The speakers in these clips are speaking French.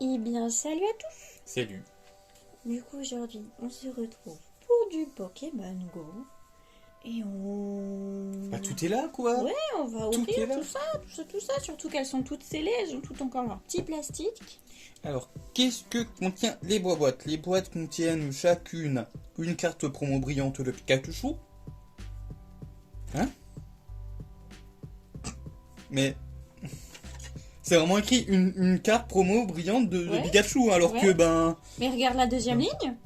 Eh bien, salut à tous! Salut. Du coup, aujourd'hui, on se retrouve pour du Pokémon Go. Et on... Bah tout est là quoi. Ouais, on va Tout ouvrir est là. tout ça. Surtout qu'elles sont toutes scellées, elles ont toutes encore leur petit plastique. Alors, qu'est-ce que contient les boîtes? Les boîtes contiennent chacune une carte promo brillante de Pikachu. Hein? Mais c'est vraiment écrit une carte promo brillante de Ouais. Pikachu, alors Ouais. que Mais regarde la deuxième ligne.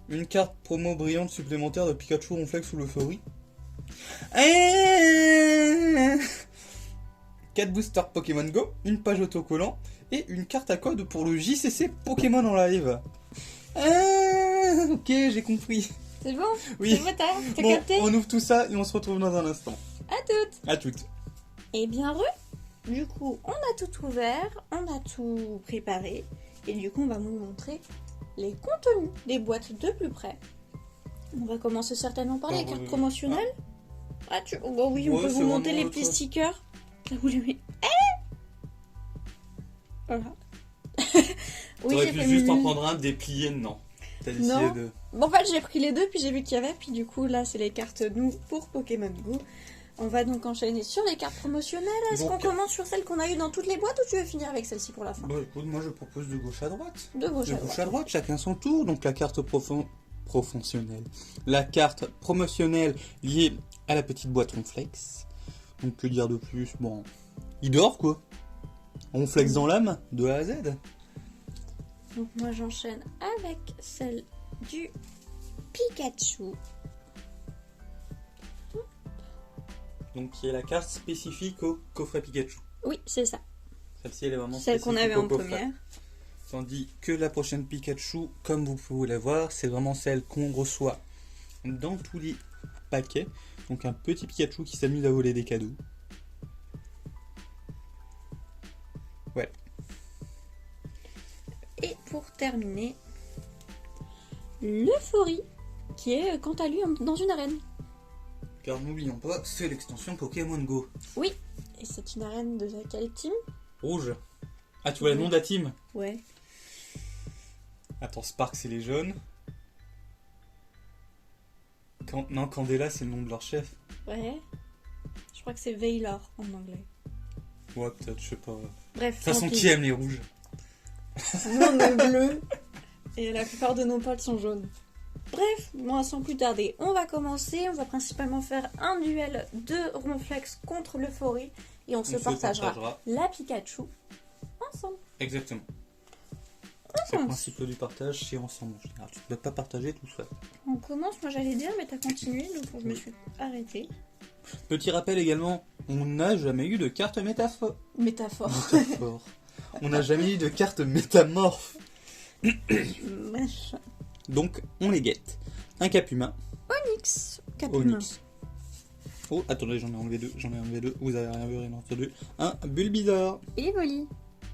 une carte promo brillante supplémentaire de Pikachu Ronflex ou l'Euphorie. 4 boosters Pokémon Go, une page autocollant et une carte à code pour le JCC Pokémon en live. Ok, j'ai compris. C'est bon? Oui. C'est bon, t'as Bon, capté? on ouvre tout ça et on se retrouve dans un instant. À toutes! À toutes. Eh bien, du coup, on a tout ouvert, on a tout préparé. Et du coup, on va vous montrer les contenus des boîtes de plus près. On va commencer certainement par les cartes promotionnelles. Oh oui, on Ouais, peut c'est vous monter vraiment les le petits truc. stickers. Là, vous les mettez. Voilà. Oui, T'aurais j'ai pu fait juste en mille. prendre un, déplier, non. T'as décidé Non. de... Bon, en fait, j'ai pris les deux, puis j'ai vu qu'il y avait. Puis du coup, là, c'est les cartes nous pour Pokémon Go. On va donc enchaîner sur les cartes promotionnelles. Est-ce Donc- qu'on commence sur celles qu'on a eues dans toutes les boîtes ou tu veux finir avec celle-ci pour la fin? Bah écoute, moi je propose de gauche à droite. De gauche De à gauche droite. à droite, chacun son tour. Donc la carte promotionnelle. La carte promotionnelle liée à la petite boîte Ronflex. Donc que dire de plus? Bon, ils dorment quoi. Ronflex dans l'âme, de A à Z. Donc moi j'enchaîne avec celle du Pikachu. Donc qui est la carte spécifique au coffret Pikachu. Oui, c'est ça. Celle-ci elle est vraiment Celle qu'on spécifique avait au en coffret. première. Tandis que la prochaine Pikachu, comme vous pouvez la voir, c'est vraiment celle qu'on reçoit dans tous les paquets. Donc un petit Pikachu qui s'amuse à voler des cadeaux. Ouais. Et pour terminer, l'Euphorie, qui est quant à lui dans une arène. Car n'oublions pas, c'est l'extension Pokémon Go. Oui, et c'est une arène de quel team? Rouge. Ah, tu vois le nom de la team? Ouais. Attends, Spark c'est les jaunes. Non, Candela c'est le nom de leur chef. Ouais. Je crois que c'est Veilor en anglais. Ouais, peut-être, je sais pas. De Bref, toute façon, qui aime les rouges? nous on est bleu et la plupart de nos potes sont jaunes. Bref, moi sans plus tarder, on va commencer. On va principalement faire un duel de Ronflex contre l'Euphorie et on se partagera la Pikachu ensemble. Exactement. C'est le principe du partage, c'est ensemble en général. Tu ne peux pas partager tout seul. On commence, moi j'allais dire, mais t'as continué donc je me suis arrêtée. Petit rappel également, on n'a jamais eu de carte métaphore. Métaphore. On n'a jamais eu de carte métamorphe. Machin. Donc, on les guette. Un cap humain. Onyx. Caphumain. Onyx. Oh, attendez, j'en ai enlevé deux. Vous avez rien vu, rien entendu. Un Bulbizarre. Evoli.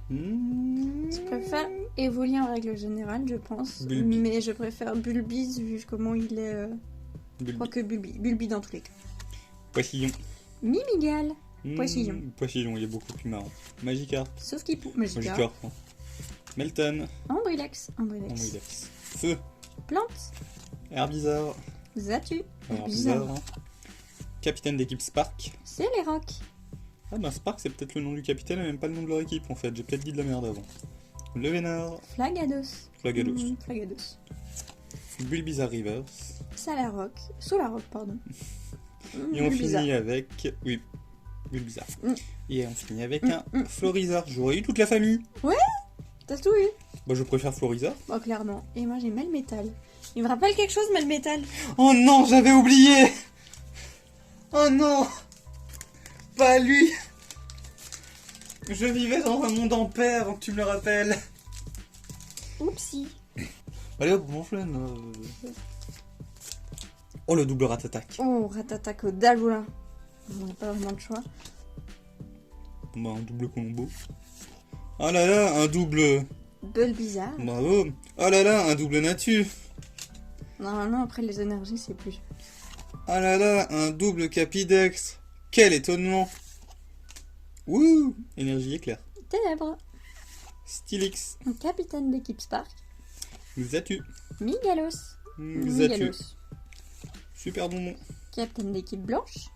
Mmh. Je préfère Evoli en règle générale, je pense. Bulbi. Mais je préfère Bulbise vu comment il est. Je crois que Bulbi dans tous les cas. Poissillon. Mimigal. Poissillon. Poissillon, il est beaucoup plus marrant. Magikarp. Sauf qu'il pousse. Magikarp. Magikarp. hein. Melton. Ambrilex. Ombrilex. Feu. Plante. Herbizarre. Zatu. Herbizarre. hein. Capitaine d'équipe Spark. C'est les rocs. Ah ben Spark c'est peut-être le nom du capitaine et même pas le nom de leur équipe en fait, j'ai peut-être dit de la merde avant. Le Vénard, Flagados. Flagados, Flagados. Bulbizarre Rivers, Salaroc. Solaroc, pardon. et on Bulbizarre. finit avec... Oui, Bulbizarre. Mm. Et on finit avec un Florizarre, j'aurais eu toute la famille. T'as tout eu? Bah je préfère Florizarre. Oh, clairement. Et moi j'ai Melmetal. Il me rappelle quelque chose, Melmetal. Oh non, j'avais oublié. Oh non, pas lui. Je vivais dans un monde en paix avant que tu me le rappelles. Oupsie. Allez hop, mon flemme. Oh le double rat-attaque. Oh, Ratatac au Dagoula. On n'a pas vraiment de choix. Bah, un double combo. Oh là là, un double... Bulbizarre. Bravo. Oh là là, un double natu. Normalement, après les énergies, c'est plus. Oh là là, un double Capidex. Quel étonnement. Ouh, énergie éclair. Ténèbres. Stylix. Capitaine d'équipe Spark. Xatu. Migalos. Xatu. Super bonbon. Capitaine d'équipe Blanche.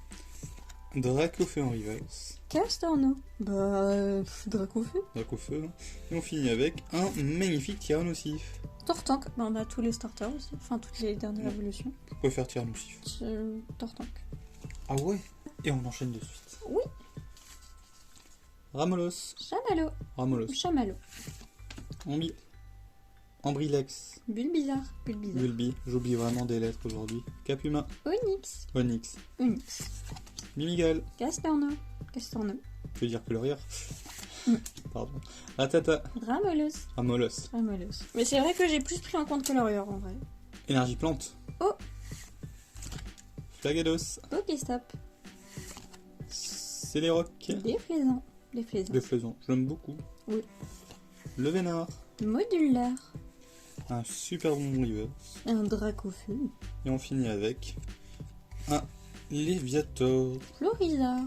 Dracofeu en reverse. Castorno. Dracofeu. Dracofeu. Hein. Et on finit avec un magnifique Tyrannosif. Tortank. On a tous les starters aussi. Enfin, toutes les dernières évolutions. Je préfère Tyrannosif. Tortank. Ah ouais. Et on enchaîne de suite. Oui. Ramolos. Chamallow. Ramolos. Chamallow. Ambrilex. Bulbizarre. Bulbi. J'oublie vraiment des lettres aujourd'hui. Capuma. Onyx. Onyx. Onyx. Mimigal. Castorno. Je veux dire colorière. Pardon. Ratata. Ramolos. Ramolos. Mais c'est vrai que j'ai plus pris en compte que l'Orior en vrai. Énergie plante. Oh. Flagados. Pokéstop. Céléroc. Déflaisant. J'aime beaucoup. Oui. Le Vénard. Modulaire. Un super bon river. Un Dracofeu. Et on finit avec un Léviator. Florizard.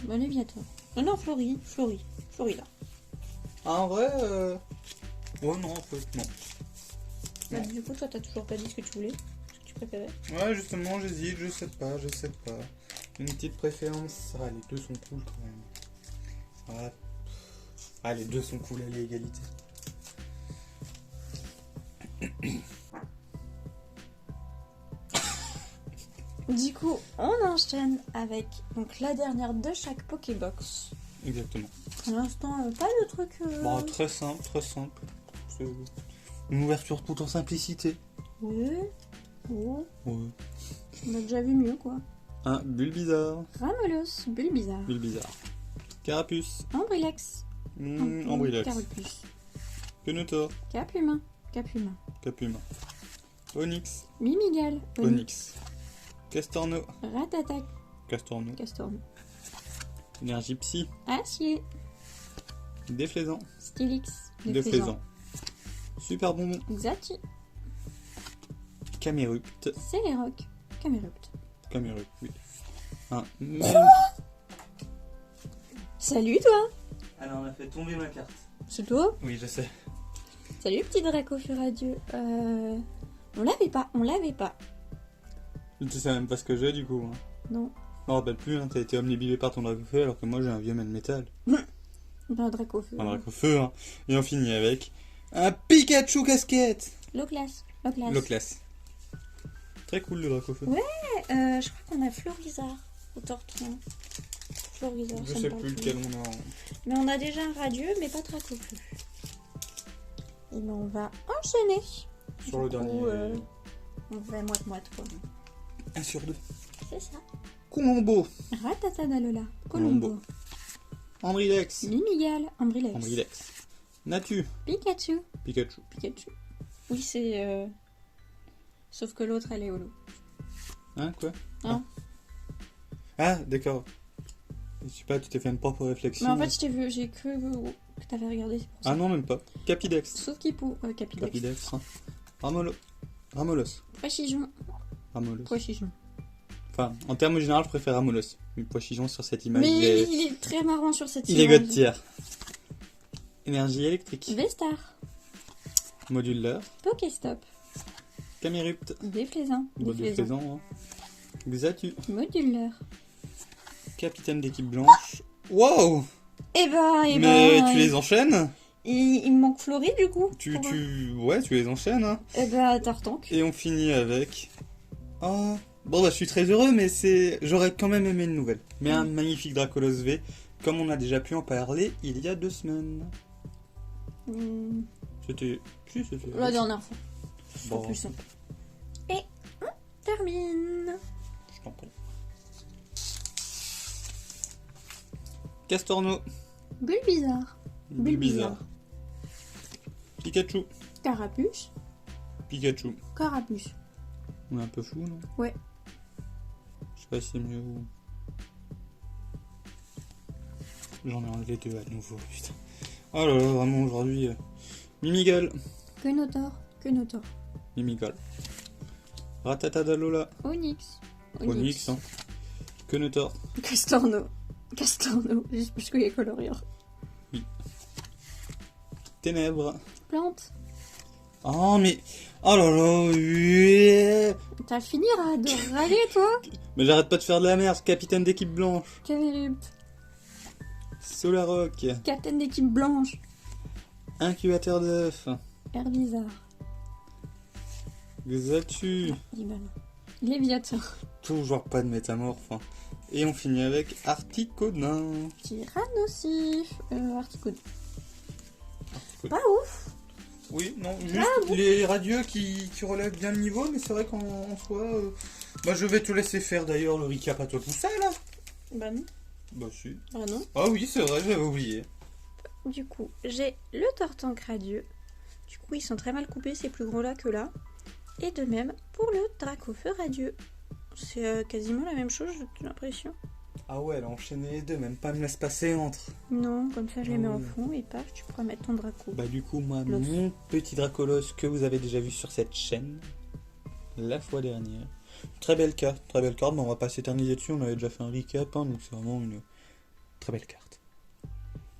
Léviator. Non, Florida. Ah, en vrai, ouais, non, en fait, non. Bah, du coup, toi, t'as toujours pas dit ce que tu voulais, ce que tu préférais. Ouais, justement, j'hésite, je sais pas. Une petite préférence. Ah, les deux sont cool quand même. Ouais. Ah, les deux sont cool à l'égalité. Du coup, on enchaîne avec donc la dernière de chaque Pokébox. Exactement. Pour l'instant, pas de truc. Bon, très simple. C'est une ouverture tout en simplicité. Oui. Oh. Ouais. On a déjà vu mieux, quoi. Un Bulbizarre. Ramolos. Bulbizarre. Carapuce. Ambrilex. Ambrilex. Carapuce. Quenotor. Capuma. Onyx. Mimigal. Onyx. Castorno. Ratatak. Castorno. Énergie psy. Acier. Déflaisant. Stylix. Déflaisant. Super bonbon. Xatu. Camérupt. Céléroc. Camérupt. Oui. Salut toi. Alors on a fait tomber ma carte. C'est toi? Oui, je sais. Salut petit Dracofeu radieux. On l'avait pas. Tu sais même pas ce que j'ai du coup. Hein. Non. Je me rappelle plus, hein, t'as été omnibulé par ton Dracofeu alors que moi j'ai un vieux man métal. Un Dracofeu. Un Dracofeu, hein. Et on finit avec un Pikachu casquette. Loclas. Très cool le Dracofeu. Ouais, je crois qu'on a Florizard au Tortron. Florizard, Je ça me sais parle plus lequel on a. Mais on a déjà un radieux, mais pas Dracofeu. Et ben on va enchaîner. Sur le dernier. On va moite quoi. 1 sur 2. C'est ça. Colombo. Ratatadalola. Colombo. Ambrilex. Mimigal. Ambrilex. Natu. Pikachu. Pikachu. Oui, c'est... Sauf que l'autre, elle est holo. Hein, quoi? Hein? Ah, d'accord. Je sais pas, tu t'es fait une propre réflexion. Mais en fait, j'ai cru que t'avais regardé, c'est pour ça. Ah non, même pas. Capidex. Sauf Kipou. Capidex. Hein. Ramolos. Poichijon. Enfin, en termes généraux, je préfère Ramolos. Mais Poichijon sur cette image, Mais il est très marrant sur cette image. Il est god tier. Énergie électrique. Vestar. Modulaire. Pokéstop. Camérupt. Déflaisant. Hein. Xatu. Modulaire. Capitaine d'équipe blanche. Wow. Mais tu les enchaînes? Il me manque Flori du coup. Ouais, tu les enchaînes. Hein. Tartank. Et on finit avec... Oh... Bon, bah, je suis très heureux, mais j'aurais quand même aimé une nouvelle. Mais un magnifique Dracolos V, comme on a déjà pu en parler il y a 2 semaines. C'était... La dernière fois. Bon. Plus simple. Et on termine. Je t'en prie. Castorno. Bulbizarre. Pikachu. Carapuce. On est un peu flou, non? Ouais. Je sais pas si c'est mieux ou... J'en ai enlevé 2 à nouveau, putain. Oh là là, vraiment aujourd'hui... Mimigal. Quenotor. Mimigal. Ratatadalola. Onyx, hein. Quenotor. Castorno. Juste parce qu'il est coloriant. Oui. Ténèbres. Plante. Oh, mais... Oh là là, ouais. T'as fini de râler, toi? Mais j'arrête pas de faire de la merde, capitaine d'équipe blanche. Canélupt. Solaroc. Capitaine d'équipe blanche. Incubateur d'œufs. Herbizarre. Xatu. Libane. Léviathan. Toujours pas de métamorphe. Hein. Et on finit avec Articodin. Tyrannosif. Articode. Articodin. Pas ouf. Oui, non, juste les radieux qui relèvent bien le niveau, mais c'est vrai qu'en soi... Bah, je vais te laisser faire d'ailleurs le recap à toi tout seul. Là. Bah non. Bah si. Bah non. Ah oui, c'est vrai, j'avais oublié. Du coup, j'ai le Tortank radieux. Du coup, ils sont très mal coupés, c'est plus gros là que là. Et de même pour le Dracofeu radieux. C'est quasiment la même chose, j'ai l'impression. Ah ouais, elle a enchaîné les deux, même pas me laisse passer entre. Non, comme ça je les mets en fond et paf, tu pourras mettre ton Draco. Bah du coup, moi, Los. mon petit Dracolos que vous avez déjà vu sur cette chaîne, la fois dernière. Très belle carte, mais on va pas s'éterniser dessus, on avait déjà fait un recap, hein, donc c'est vraiment une très belle carte.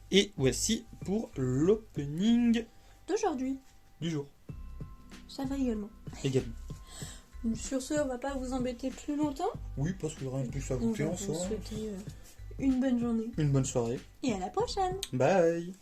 Et voici pour l'opening D'aujourd'hui, du jour, ça va également. également. Sur ce, on va pas vous embêter plus longtemps. Oui, parce qu'il y aura un plus à On goûter va en vous soi. souhaiter une bonne journée Une bonne soirée. et à la prochaine. Bye.